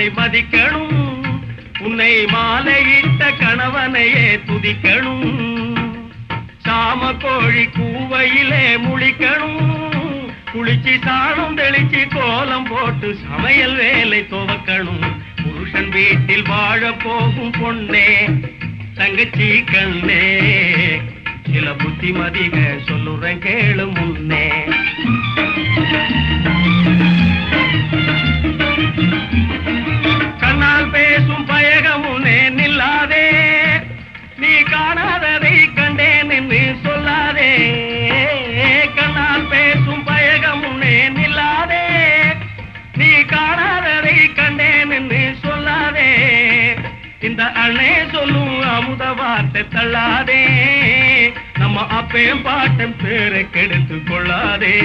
பெற்றோரை மதிக்கணும், உன்னை மாலையிட்ட கணவனையே துதிக்கணும். சாம கோழி கூவையிலே முழிக்கணும், குளிச்சு சாணம் தெளிச்சு கோலம் போட்டு சமையல் வேலை துவக்கணும். புருஷன் வீட்டில் வாழ போகும் பொண்ணே தங்கச்சி கண்ணே, சில புத்திமதிக சொல்லுறேன் கேளு முன்னே. கண்ணால் பேசும் பயகமுன்னே நில்லாதே, நீ காணாததை கண்டேன் என்று சொல்லாதே. கண்ணால் பேசும் பயகமுன்னே நில்லாதே, நீ காணாததை கண்டேன் என்று சொல்லாதே. இந்த அண்ணே சொல்லும் அமுத வார்த்தை தள்ளாதே, நம்ம அப்பையும் பாட்டன் பேரை கெடுத்து கொள்ளாதே.